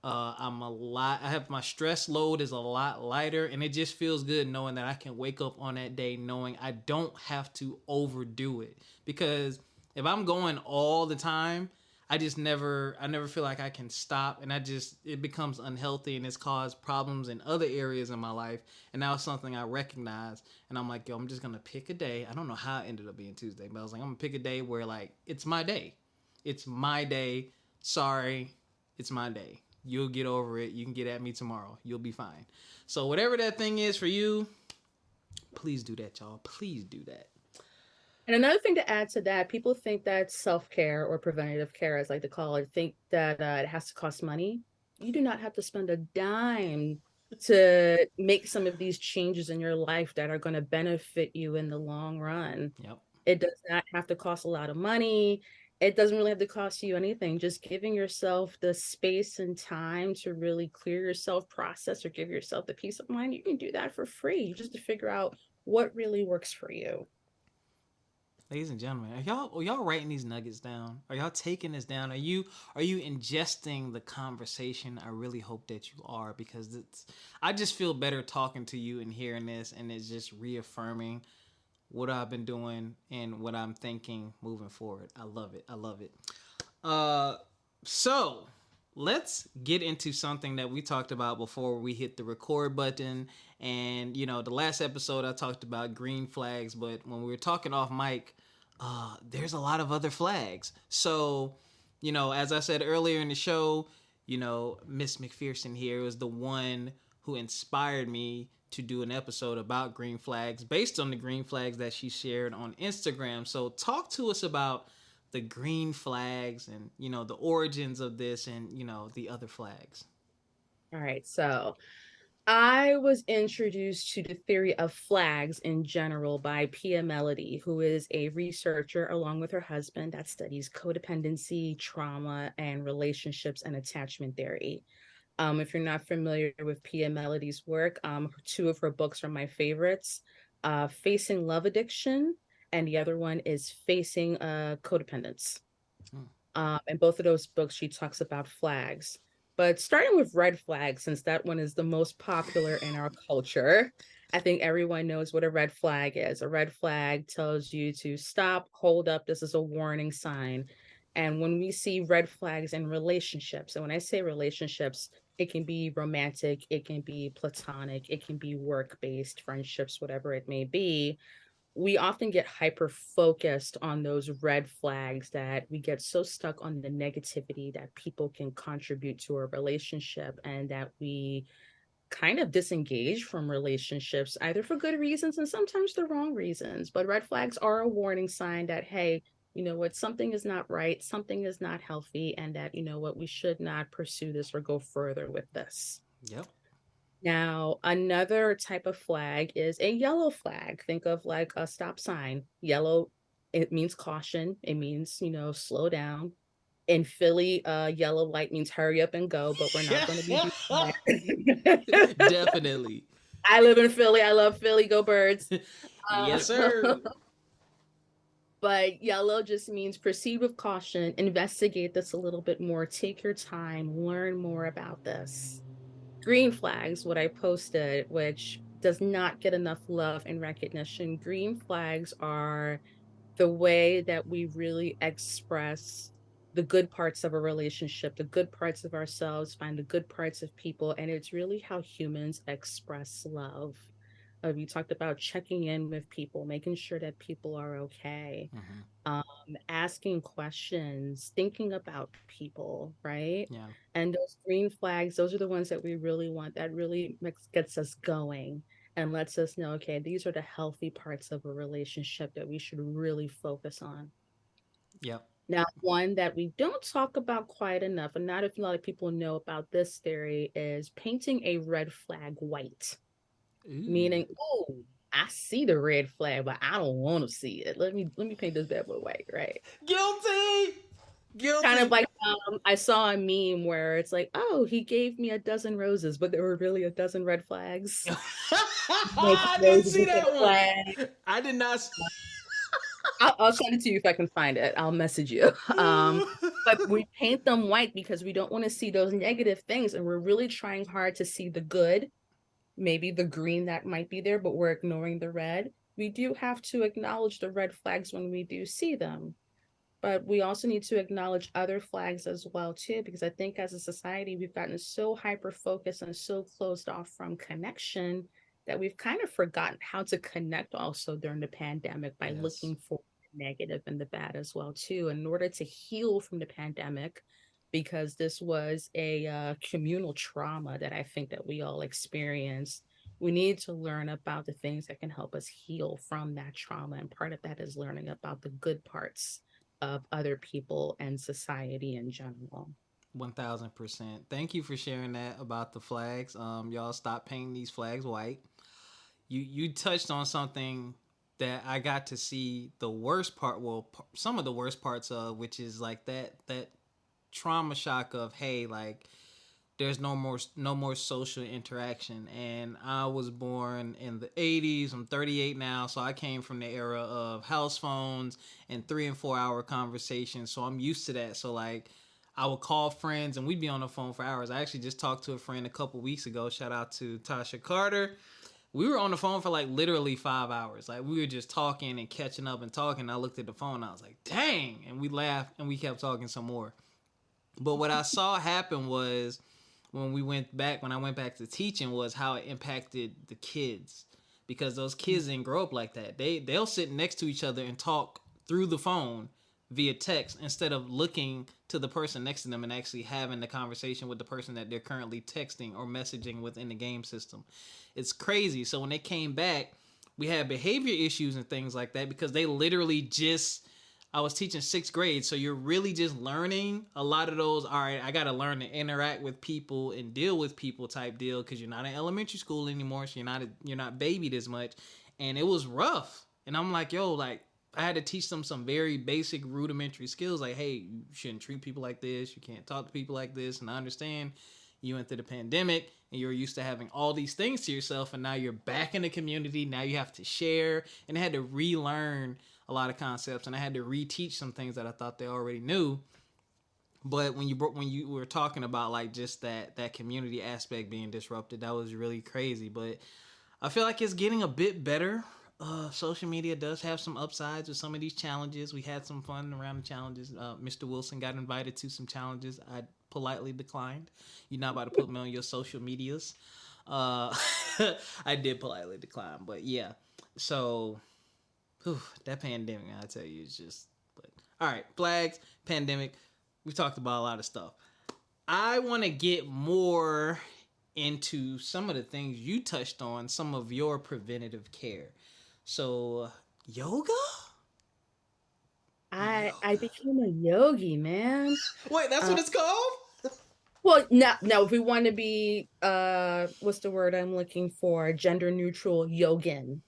I have my stress load is a lot lighter, and it just feels good knowing that I can wake up on that day knowing I don't have to overdo it. Because if I'm going all the time, I never feel like I can stop, and it becomes unhealthy, and it's caused problems in other areas in my life. And now it's something I recognize, and I'm like, yo, I'm just gonna pick a day. I don't know how it ended up being Tuesday, but I was like, I'm gonna pick a day where, like, it's my day. It's my day. Sorry, it's my day. You'll get over it. You can get at me tomorrow. You'll be fine. So whatever that thing is for you, please do that, y'all. Please do that. And another thing to add to that, people think that self-care or preventative care, as I like to call it, think that it has to cost money. You do not have to spend a dime to make some of these changes in your life that are going to benefit you in the long run. Yep. It does not have to cost a lot of money. It doesn't really have to cost you anything. Just giving yourself the space and time to really clear yourself, process, or give yourself the peace of mind, you can do that for free, just to figure out what really works for you. Ladies and gentlemen, are y'all writing these nuggets down? Are y'all taking this down? Are you ingesting the conversation? I really hope that you are, because I just feel better talking to you and hearing this, and it's just reaffirming what I've been doing and what I'm thinking moving forward. I love it. I love it. So let's get into something that we talked about before we hit the record button. And, the last episode I talked about green flags, but when we were talking off mic, there's a lot of other flags. So, as I said earlier in the show, Miss McPherson here was the one who inspired me to do an episode about green flags based on the green flags that she shared on Instagram. So talk to us about the green flags and, you know, the origins of this and, you know, the other flags. All right, so I was introduced to the theory of flags in general by Pia Melody, who is a researcher along with her husband that studies codependency, trauma, and relationships and attachment theory. If you're not familiar with Pia Melody's work, two of her books are my favorites, Facing Love Addiction, and the other one is Facing Codependence. In both of those books, she talks about flags. But starting with red flags, since that one is the most popular in our culture, I think everyone knows what a red flag is. A red flag tells you to stop, hold up, this is a warning sign. And when we see red flags in relationships, and when I say relationships, it can be romantic, it can be platonic, it can be work-based friendships, whatever it may be, we often get hyper focused on those red flags that we get so stuck on the negativity that people can contribute to a relationship, and that we kind of disengage from relationships either for good reasons and sometimes the wrong reasons. But red flags are a warning sign that, hey, you know what, something is not right, something is not healthy, and that, you know what, we should not pursue this or go further with this. Yep. Now, another type of flag is a yellow flag. Think of like a stop sign. Yellow, it means caution. It means, you know, slow down. In Philly, yellow light means hurry up and go, but we're not going to be doing that. Definitely. I live in Philly. I love Philly. Go Birds. Yes, sir. But yellow just means proceed with caution, investigate this a little bit more, take your time, learn more about this. Green flags, what I posted, which does not get enough love and recognition. Green flags are the way that we really express the good parts of a relationship, the good parts of ourselves, find the good parts of people. And it's really how humans express love. We talked about checking in with people, making sure that people are okay, asking questions, thinking about people, right? Yeah. And those green flags, those are the ones that we really want, that really gets us going and lets us know, okay, these are the healthy parts of a relationship that we should really focus on. Yep. Now, one that we don't talk about quite enough, and not a lot of people know about this theory, is painting a red flag white. Ooh. Meaning, oh, I see the red flag, but I don't want to see it. Let me paint this bad boy white, right? Guilty. Kind of like I saw a meme where it's like, oh, he gave me a dozen roses, but there were really a dozen red flags. I didn't see that one. I did not. I'll send it to you if I can find it. I'll message you. But we paint them white because we don't want to see those negative things, and we're really trying hard to see the good, maybe the green that might be there, but we're ignoring the red. We do have to acknowledge the red flags when we do see them. But we also need to acknowledge other flags as well, too, because I think as a society, we've gotten so hyper-focused and so closed off from connection that we've kind of forgotten how to connect also during the pandemic by looking for the negative and the bad as well, too, in order to heal from the pandemic, because this was a communal trauma that I think that we all experienced. We need to learn about the things that can help us heal from that trauma. And part of that is learning about the good parts of other people and society in general. 1000%. Thank you for sharing that about the flags. Y'all stop painting these flags white. You touched on something that I got to see the worst part. Well, some of the worst parts of, which is like that trauma shock of, hey, like there's no more social interaction. And I was born in the 80s. I'm 38 now, so I came from the era of house phones and 3 and 4 hour conversations, so I'm used to that. So like I would call friends and we'd be on the phone for hours. I actually just talked to a friend a couple weeks ago, shout out to Tasha Carter. We were on the phone for like literally 5 hours. Like we were just talking and catching up and talking. I looked at the phone and I was like, dang, and we laughed and we kept talking some more. But what I saw happen was when I went back to teaching, was how it impacted the kids, because those kids didn't grow up like that. They'll sit next to each other and talk through the phone via text instead of looking to the person next to them and actually having the conversation with the person that they're currently texting or messaging within the game system. It's crazy. So when they came back, we had behavior issues and things like that because they literally just, I was teaching 6th grade, so you're really just learning a lot of those. All right, I got to learn to interact with people and deal with people type deal because you're not in elementary school anymore, so you're not babied as much, and it was rough. And I'm like, yo, like I had to teach them some very basic rudimentary skills, like, hey, you shouldn't treat people like this, you can't talk to people like this, and I understand you went through the pandemic and you're used to having all these things to yourself, and now you're back in the community. Now you have to share, and I had to relearn a lot of concepts, and I had to reteach some things that I thought they already knew. But when you were talking about like just that community aspect being disrupted, that was really crazy. But I feel like it's getting a bit better. Social media does have some upsides with some of these challenges. We had some fun around the challenges. Mr. Wilson got invited to some challenges. I politely declined. You're not about to put me on your social medias. I did politely decline, but yeah. So, that pandemic, I tell you, is just. But all right, flags, pandemic. We talked about a lot of stuff. I want to get more into some of the things you touched on, some of your preventative care. So, yoga? I became a yogi, man. Wait, that's what it's called? Well, now if we want to be what's the word I'm looking for? Gender neutral yogin.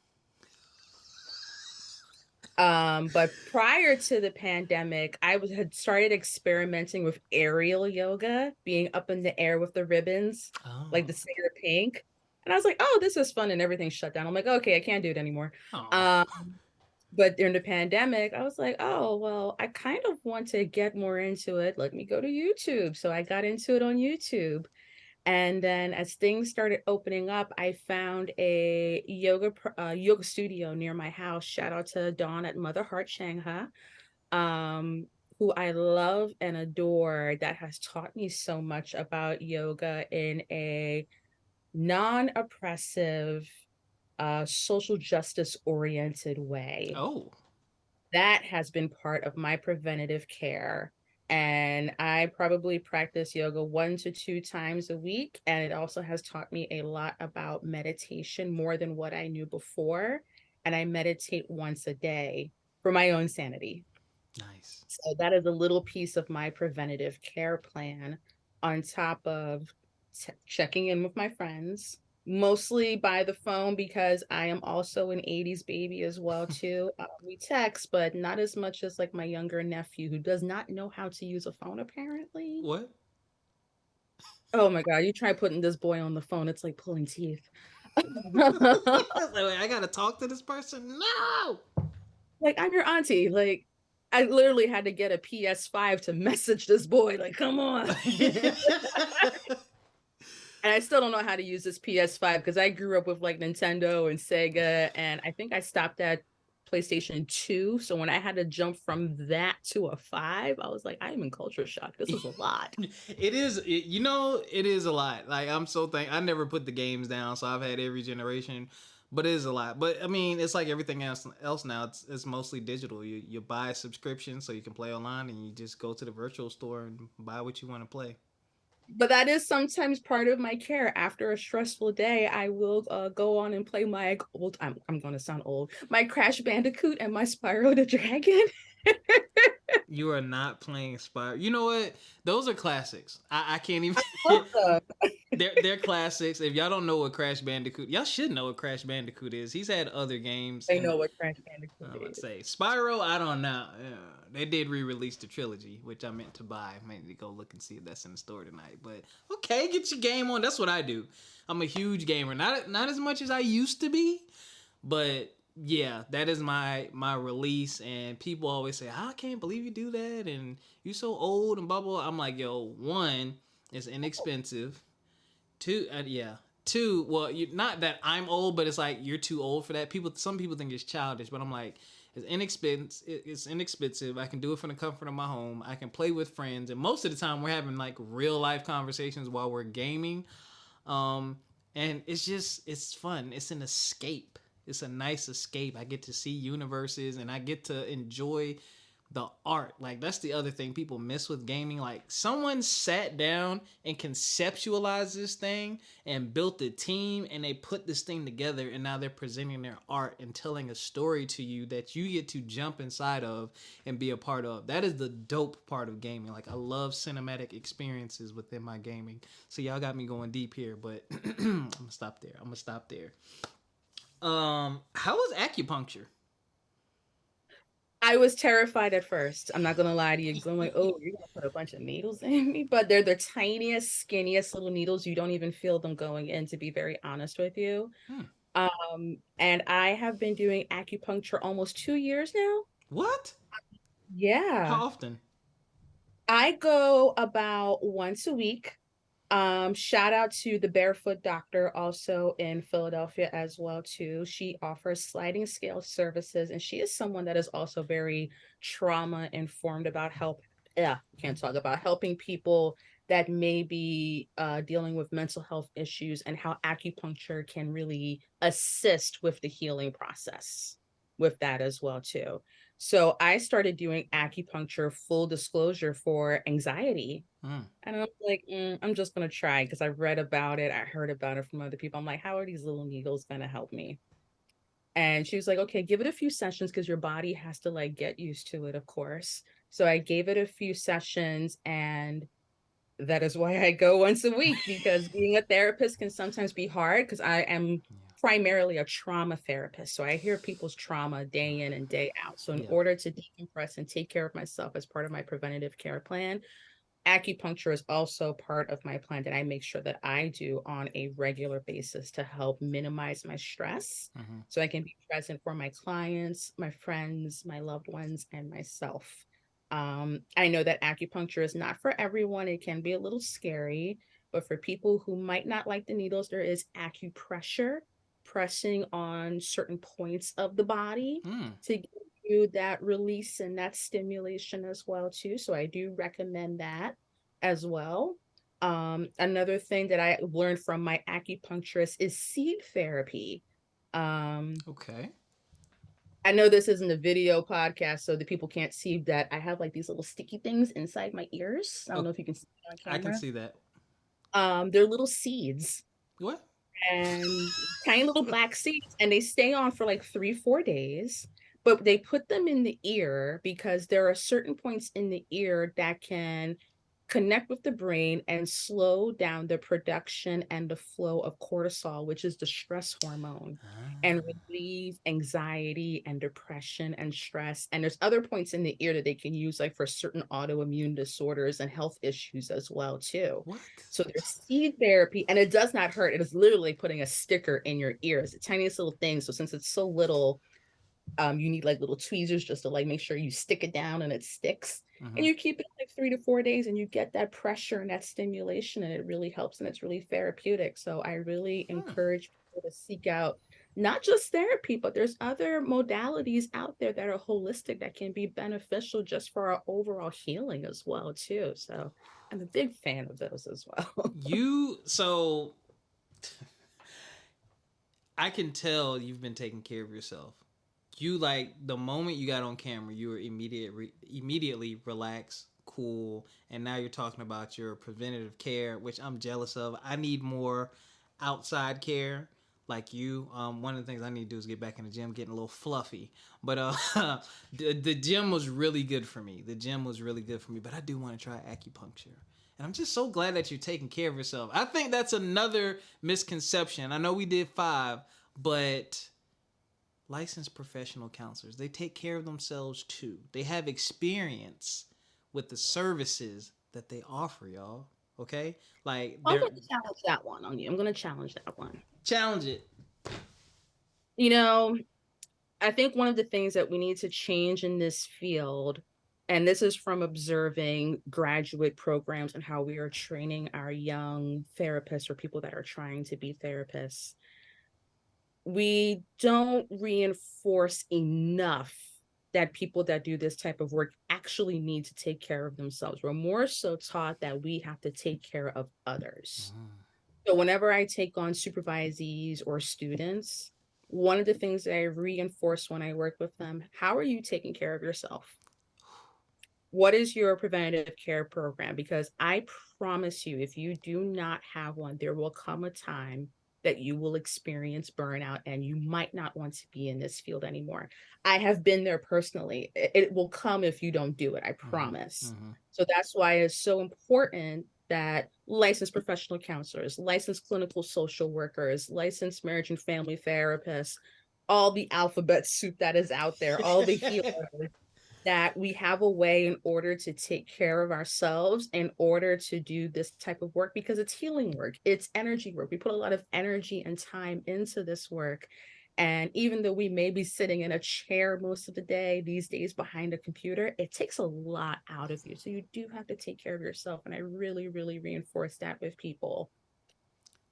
But prior to the pandemic, had started experimenting with aerial yoga, being up in the air with the ribbons, like the singer Pink. And I was like, oh, this is fun, and everything shut down. I'm like, okay, I can't do it anymore. But during the pandemic, I was like, oh, well, I kind of want to get more into it. Let me go to YouTube. So I got into it on YouTube. And then as things started opening up, I found a yoga studio near my house. Shout out to Dawn at Mother Heart Shanghai, who I love and adore, that has taught me so much about yoga in a non-oppressive, social justice oriented way. Oh. That has been part of my preventative care. And I probably practice yoga 1 to 2 times a week. And it also has taught me a lot about meditation, more than what I knew before. And I meditate once a day for my own sanity. Nice. So that is a little piece of my preventative care plan, on top of checking in with my friends, mostly by the phone, because I am also an 80s baby as well too. We text, but not as much as like my younger nephew, who does not know how to use a phone apparently. What? Oh my God, you try putting this boy on the phone, it's like pulling teeth. I gotta talk to this person? No! Like, I'm your auntie. Like, I literally had to get a PS5 to message this boy. Like, come on. And I still don't know how to use this PS5 because I grew up with like Nintendo and Sega, and I think I stopped at PlayStation 2. So when I had to jump from that to a 5, I was like, I'm in culture shock. This is a lot. It is a lot. Like, I'm so I never put the games down, so I've had every generation, but it is a lot. But I mean, it's like everything else now. It's mostly digital. You buy a subscription so you can play online, and you just go to the virtual store and buy what you want to play. But that is sometimes part of my care. After a stressful day, I will go on and play my old, I'm going to sound old, my Crash Bandicoot and my Spyro the Dragon. You are not playing Spyro. You know what? Those are classics. I can't even. They're classics. If y'all don't know what Crash Bandicoot, y'all should know what Crash Bandicoot is. He's had other games. I know what Crash Bandicoot is. Let's say Spyro. I don't know. They did re-release the trilogy, which I meant to buy. Maybe go look and see if that's in the store tonight. But okay, get your game on. That's what I do. I'm a huge gamer. Not as much as I used to be, but yeah, that is my release. And people always say, I can't believe you do that, and you're so old and blah blah. I'm like, yo, one, it's inexpensive. Two, well, not that I'm old, but it's like you're too old for that. Some people think it's childish, but I'm like, it's inexpensive. I can do it from the comfort of my home. I can play with friends, and most of the time we're having like real life conversations while we're gaming. And it's fun. It's an escape. It's a nice escape. I get to see universes, and I get to enjoy the art. Like that's the other thing people miss with gaming. Like someone sat down and conceptualized this thing and built a team and they put this thing together and now they're presenting their art and telling a story to you that you get to jump inside of and be a part of. That is the dope part of gaming. Like I love cinematic experiences within my gaming. So y'all got me going deep here, but I'm gonna stop there. How was acupuncture? I was terrified at first. I'm not gonna lie to you because I'm like, oh, you're gonna put a bunch of needles in me. But they're the tiniest, skinniest little needles. You don't even feel them going in, to be very honest with you. Hmm. And I have been doing acupuncture almost 2 years now. What? Yeah. How often? I go about once a week. Shout out to the Barefoot Doctor also in Philadelphia as well too. She offers sliding scale services, and she is someone that is also very trauma informed about help. Yeah, can't talk about helping people that may be dealing with mental health issues and how acupuncture can really assist with the healing process with that as well too. So I started doing acupuncture, full disclosure, for anxiety. Hmm. And I'm like, I'm just gonna try because I read about it, I heard about it from other people. I'm like, how are these little needles gonna help me? And she was like, okay, give it a few sessions because your body has to like get used to it, of course. So I gave it a few sessions, and that is why I go once a week, because being a therapist can sometimes be hard because I am primarily a trauma therapist. So I hear people's trauma day in and day out. So in Yeah. order to decompress and take care of myself as part of my preventative care plan, acupuncture is also part of my plan that I make sure that I do on a regular basis to help minimize my stress Mm-hmm. so I can be present for my clients, my friends, my loved ones, and myself. I know that acupuncture is not for everyone. It can be a little scary, but for people who might not like the needles, there is acupressure, pressing on certain points of the body Mm. to give you that release and that stimulation as well too. So I do recommend that as well. Another thing that I learned from my acupuncturist is seed therapy. Um, Okay. I know this isn't a video podcast, so the people can't see that I have like these little sticky things inside my ears. I don't Oh, know if you can see it on I can camera. see that. They're little seeds, What? and tiny little black seeds, and they stay on for like 3, 4 days. But they put them in the ear because there are certain points in the ear that can connect with the brain and slow down the production and the flow of cortisol, which is the stress hormone, and Ah. relieve anxiety and depression and stress. And there's other points in the ear that they can use, like for certain autoimmune disorders and health issues as well too. What? So there's seed therapy, and it does not hurt. It is literally putting a sticker in your ear. It's the tiniest little thing. So since it's so little, you need like little tweezers just to like make sure you stick it down and it sticks. Mm-hmm. And you keep it like 3 to 4 days, and you get that pressure and that stimulation, and it really helps, and it's really therapeutic. So I really Hmm. encourage people to seek out not just therapy, but there's other modalities out there that are holistic that can be beneficial just for our overall healing as well too. So I'm a big fan of those as well. So I can tell you've been taking care of yourself. You like the moment you got on camera, you were immediately relaxed, cool, and now you're talking about your preventative care, which I'm jealous of. I need more outside care like you. One of the things I need to do is get back in the gym, getting a little fluffy. But the gym was really good for me. The gym was really good for me. But I do want to try acupuncture. And I'm just so glad that you're taking care of yourself. I think that's another misconception. I know we did 5, but licensed professional counselors, they take care of themselves too. They have experience with the services that they offer, y'all. Okay? Like I'm they're going to challenge that one on you. I'm going to challenge that one. challenge it. You know, I think one of the things that we need to change in this field, and this is from observing graduate programs and how we are training our young therapists or people that are trying to be therapists, we don't reinforce enough that people that do this type of work actually need to take care of themselves. We're more so taught that we have to take care of others. So whenever I take on supervisees or students, one of the things that I reinforce when I work with them, how are you taking care of yourself? What is your preventative care program? Because I promise you, if you do not have one, there will come a time that you will experience burnout and you might not want to be in this field anymore. I have been there personally. It will come if you don't do it, I Mm-hmm. promise. Mm-hmm. So that's why it's so important that licensed professional counselors, licensed clinical social workers, licensed marriage and family therapists, all the alphabet soup that is out there, all the healers, that we have a way in order to take care of ourselves in order to do this type of work, because it's healing work, it's energy work. We put a lot of energy and time into this work. And even though we may be sitting in a chair most of the day, these days behind a computer, it takes a lot out of you. So you do have to take care of yourself. And I really, really reinforce that with people.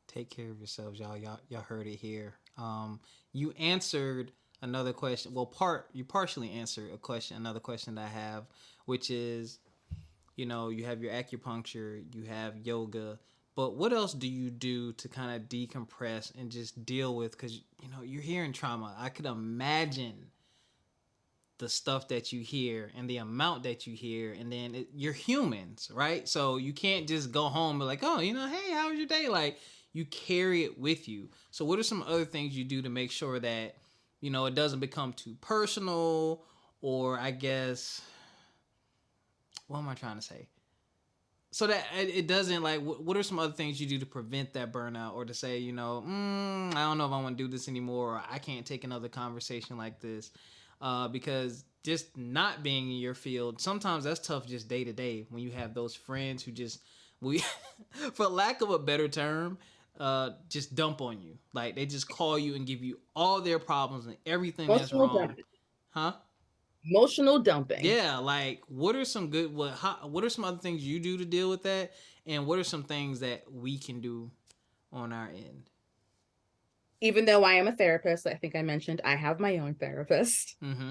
Take care of yourselves, y'all. Y'all heard it here. You answered another question. Well, you partially answered a question, another question that I have, which is, you have your acupuncture, you have yoga, but what else do you do to kind of decompress and just deal with? Because you're hearing trauma. I could imagine the stuff that you hear and the amount that you hear, and then you're humans, right? So you can't just go home and be like, oh, hey, how was your day? Like, you carry it with you. So what are some other things you do to make sure that it doesn't become too personal, or I guess, what am I trying to say, so that it doesn't, like, what are some other things you do to prevent that burnout, or to say, I don't know if I want to do this anymore, or I can't take another conversation like this, because just not being in your field, sometimes that's tough, just day to day, when you have those friends who just, we for lack of a better term, just dump on you. Like, they just call you and give you all their problems and everything that's Emotional wrong. dumping. Huh? Emotional dumping. Yeah, like, what are some good, what are some other things you do to deal with that, and what are some things that we can do on our end? Even though I am a therapist, I think I mentioned I have my own therapist. Mm-hmm.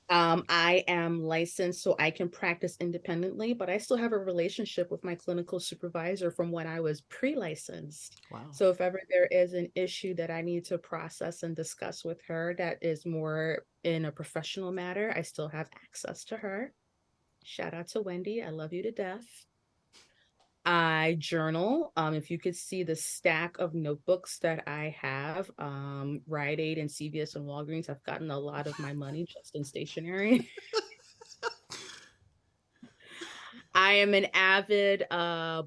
I am licensed so I can practice independently, but I still have a relationship with my clinical supervisor from when I was pre-licensed. Wow. So if ever there is an issue that I need to process and discuss with her that is more in a professional matter, I still have access to her. Shout out to Wendy. I love you to death. I journal. If you could see the stack of notebooks that I have, Rite Aid and CVS and Walgreens, I've gotten a lot of my money just in stationery. I am an avid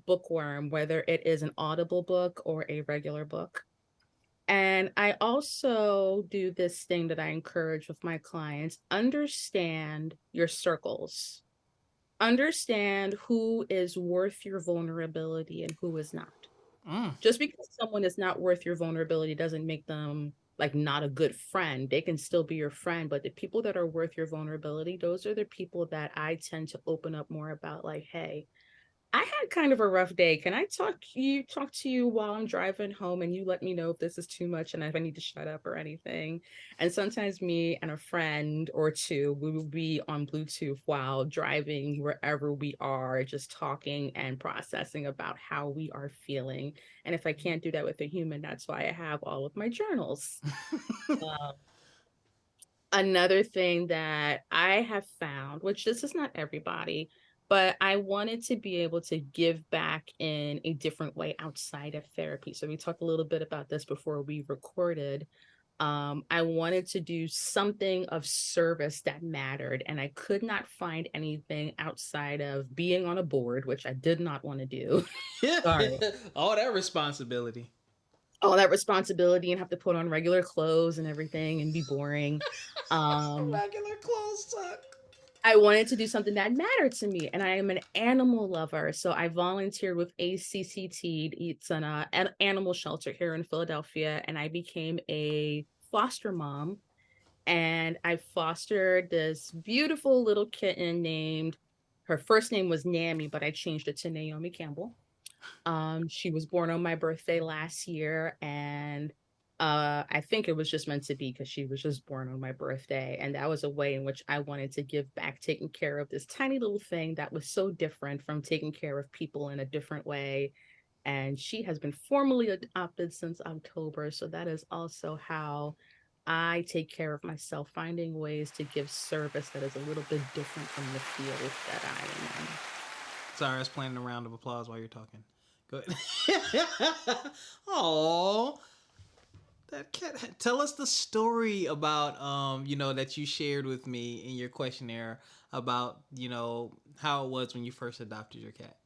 bookworm, whether it is an Audible book or a regular book. And I also do this thing that I encourage with my clients: understand your circles, understand who is worth your vulnerability and who is not. Mm. Just because someone is not worth your vulnerability doesn't make them like not a good friend. They can still be your friend, but the people that are worth your vulnerability, those are the people that I tend to open up more about. Like, hey, I had kind of a rough day. Can I talk to you while I'm driving home, and you let me know if this is too much and if I need to shut up or anything? And sometimes me and a friend or two, we will be on Bluetooth while driving wherever we are, just talking and processing about how we are feeling. And if I can't do that with a human, that's why I have all of my journals. Um, Another thing that I have found, which this is not everybody, but I wanted to be able to give back in a different way outside of therapy. So we talked a little bit about this before we recorded. I wanted to do something of service that mattered, and I could not find anything outside of being on a board, which I did not want to do. Sorry. All that responsibility. All that responsibility and have to put on regular clothes and everything and be boring. Um, Regular clothes suck. I wanted to do something that mattered to me, and I am an animal lover. So I volunteered with ACCT. It's an animal shelter here in Philadelphia, and I became a foster mom. And I fostered this beautiful little kitten named, her first name was Nammy, but I changed it to Naomi Campbell. She was born on my birthday last year, and I think it was just meant to be because she was just born on my birthday. And that was a way in which I wanted to give back, taking care of this tiny little thing that was so different from taking care of people in a different way. And she has been formally adopted since October. So that is also how I take care of myself, finding ways to give service that is a little bit different from the field that I am in. Sorry, I was playing a round of applause while you're talking. Go ahead. Oh, that cat. Tell us the story about that you shared with me in your questionnaire about how it was when you first adopted your cat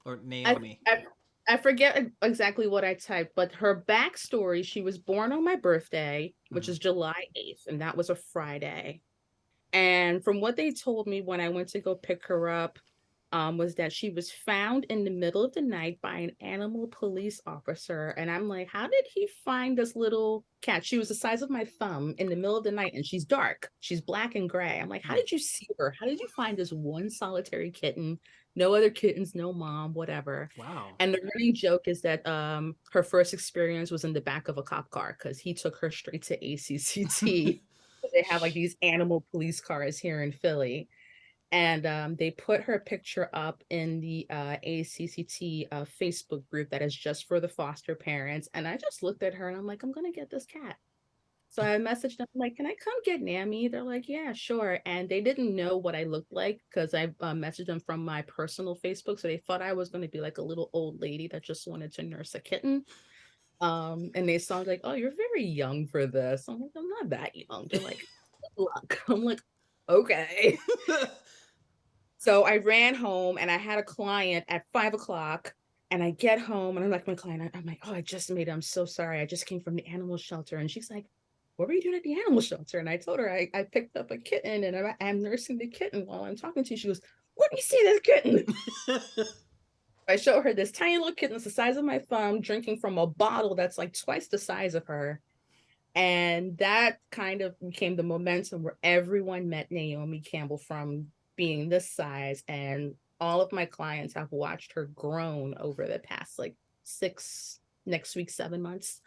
or I, Naomi. I I forget exactly what I typed, but her backstory, she was born on my birthday, which Mm-hmm. is July 8th, and that was a Friday. And from what they told me when I went to go pick her up, was that she was found in the middle of the night by an animal police officer. And I'm like, how did he find this little cat? She was the size of my thumb in the middle of the night, and she's dark. She's black and gray. I'm like, how did you see her? How did you find this one solitary kitten? No other kittens, no mom, whatever. Wow. And the running joke is that her first experience was in the back of a cop car because he took her straight to ACCT. They have like these animal police cars here in Philly. And they put her picture up in the ACCT Facebook group that is just for the foster parents. And I just looked at her and I'm like, I'm going to get this cat. So I messaged them like, can I come get Nammy? They're like, yeah, sure. And they didn't know what I looked like because I messaged them from my personal Facebook. So they thought I was going to be like a little old lady that just wanted to nurse a kitten. And they saw like, oh, you're very young for this. I'm like, I'm not that young. They're like, good luck. I'm like, okay. So I ran home and I had a client at 5 o'clock. And I get home and I'm like, my client, I'm like, oh, I just made it. I'm so sorry. I just came from the animal shelter. And she's like, what were you doing at the animal shelter? And I told her I picked up a kitten and I'm nursing the kitten while I'm talking to you. She goes, let me see this kitten. I show her this tiny little kitten, that's the size of my thumb, drinking from a bottle that's like twice the size of her. And that kind of became the momentum where everyone met Naomi Campbell from being this size. And all of my clients have watched her grown over the past like next week, 7 months.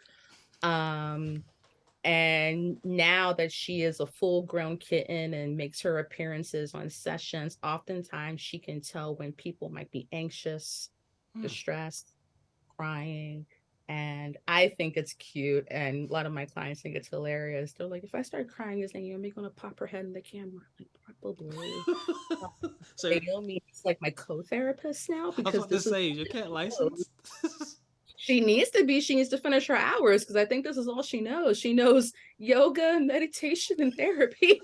Um, and now that she is a full grown kitten and makes her appearances on sessions, oftentimes she can tell when people might be anxious, distressed, crying. And I think it's cute. And a lot of my clients think it's hilarious. They're like, if I start crying, is Naomi going to pop her head in the camera? Like, probably. So Naomi is like my co-therapist now I was because about to this is say, is your cat licensed? she needs to be. She needs to finish her hours because I think this is all she knows. She knows yoga, meditation, and therapy.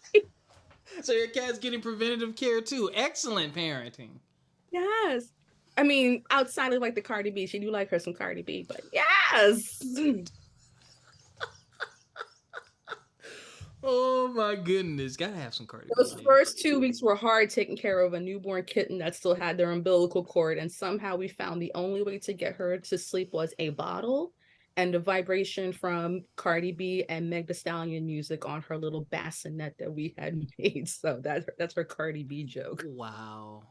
So your cat's getting preventative care too. Excellent parenting. Yes. I mean, outside of like the Cardi B, she do like her some Cardi B, but yes. Oh my goodness, gotta have some Cardi B. Those first 2 weeks were hard taking care of a newborn kitten that still had their umbilical cord. And somehow we found the only way to get her to sleep was a bottle and the vibration from Cardi B and Meg Thee Stallion music on her little bassinet that we had made. So that's her Cardi B joke. Wow,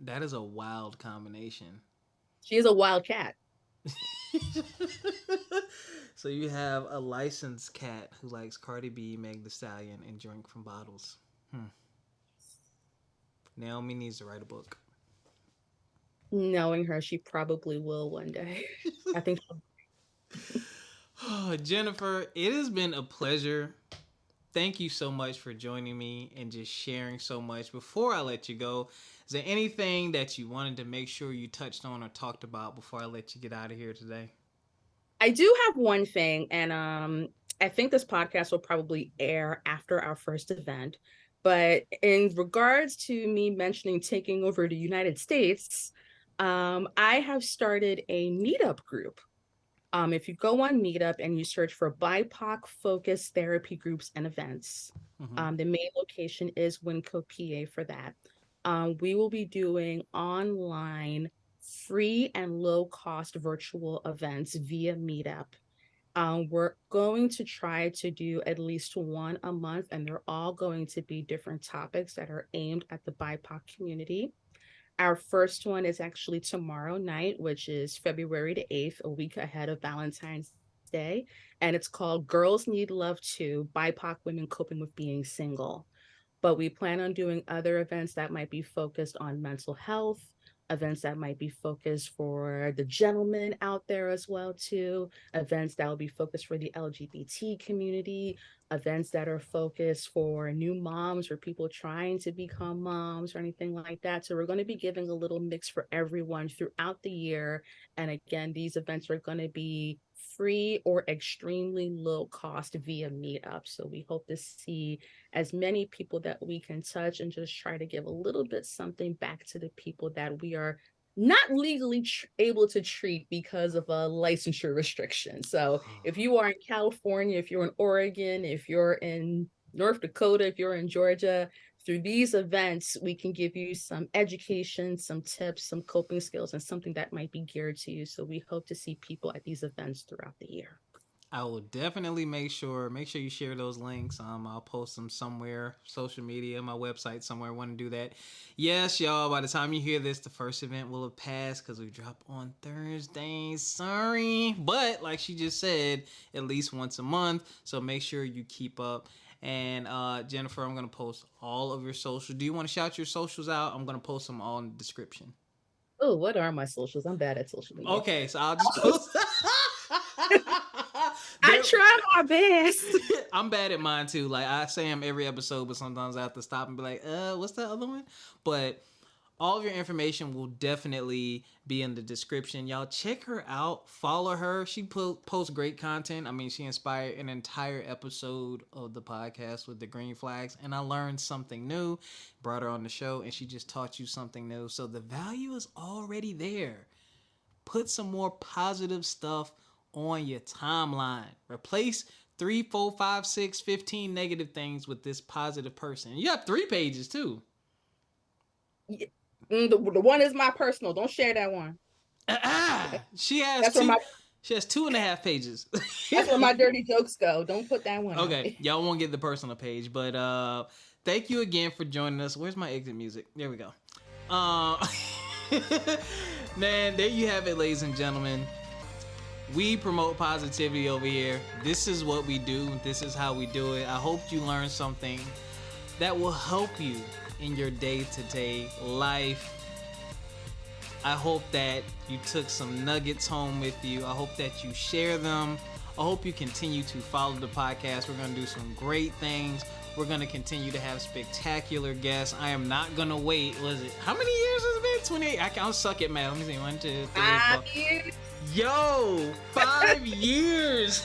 that is a wild combination. She is a wild cat. So you have a licensed cat who likes Cardi B, Meg Thee Stallion, and drink from bottles. Naomi needs to write a book. Knowing her, she probably will one day. I think Oh, Jennifer, it has been a pleasure. Thank you so much for joining me and just sharing so much. Before I let you go, is there anything that you wanted to make sure you touched on or talked about before I let you get out of here today? I do have one thing, and I think this podcast will probably air after our first event. But in regards to me mentioning taking over the United States, I have started a meetup group. If you go on Meetup and you search for BIPOC focused therapy groups and events, Mm-hmm. the main location is Winco, PA for that. We will be doing online free and low cost virtual events via Meetup. We're going to try to do at least one a month, and they're all going to be different topics that are aimed at the BIPOC community. Our first one is actually tomorrow night, which is February the 8th, a week ahead of Valentine's Day. And it's called Girls Need Love Too, BIPOC Women Coping with Being Single. But we plan on doing other events that might be focused on mental health, events that might be focused for the gentlemen out there as well too, events that will be focused for the LGBT community, events that are focused for new moms or people trying to become moms or anything like that. So we're going to be giving a little mix for everyone throughout the year. And again, these events are going to be free or extremely low cost via Meetup. So we hope to see as many people that we can touch and just try to give a little bit something back to the people that we are not legally able to treat because of a licensure restriction. So if you are in California, if you're in Oregon, if you're in North Dakota, if you're in Georgia, through these events, we can give you some education, some tips, some coping skills, and something that might be geared to you. So we hope to see people at these events throughout the year. I will definitely make sure you share those links. I'll post them somewhere, social media, my website somewhere. I want to do that. Yes, y'all, by the time you hear this, the first event will have passed because we drop on Thursdays. Sorry. But like she just said, at least once a month. So make sure you keep up. And Jennifer, I'm going to post all of your socials. Do you want to shout your socials out? I'm going to post them all in the description. Oh, what are my socials? I'm bad at social media. Okay, so I'll just post... I try my best. I'm bad at mine too. Like I say them every episode, but sometimes I have to stop and be like, what's that other one? But all of your information will definitely be in the description. Y'all check her out. Follow her. She posts great content. I mean, she inspired an entire episode of the podcast with the green flags. And I learned something new. Brought her on the show and she just taught you something new. So the value is already there. Put some more positive stuff on your timeline. Replace 3, 4, 5, 6, 15 negative things with this positive person. You have 3 pages too. The one is my personal. Don't share that one. She has two. She has 2.5 pages. That's where my dirty jokes go. Don't put that one. Okay, y'all won't get the personal page, but thank you again for joining us. Where's my exit music? There we go. Man, there you have it, ladies and gentlemen. We promote positivity over here. This is what we do. This is how we do it. I hope you learned something that will help you in your day-to-day life. I hope that you took some nuggets home with you. I hope that you share them. I hope you continue to follow the podcast. We're going to do some great things. We're going to continue to have spectacular guests. I am not going to wait. How many years has it been? 28? I'll suck at math. Let me see. 1, 2, 3, 4. 5 years. Yo, 5 years.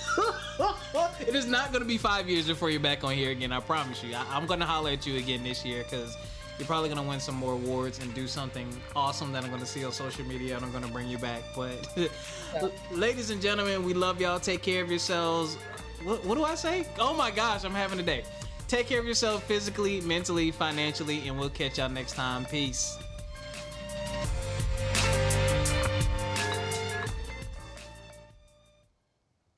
It is not going to be 5 years before you're back on here again. I promise you. I'm going to holler at you again this year because you're probably going to win some more awards and do something awesome that I'm going to see on social media, and I'm going to bring you back. But ladies and gentlemen, we love y'all. Take care of yourselves. What do I say? Oh my gosh, I'm having a day. Take care of yourself physically, mentally, financially, and we'll catch y'all next time. Peace.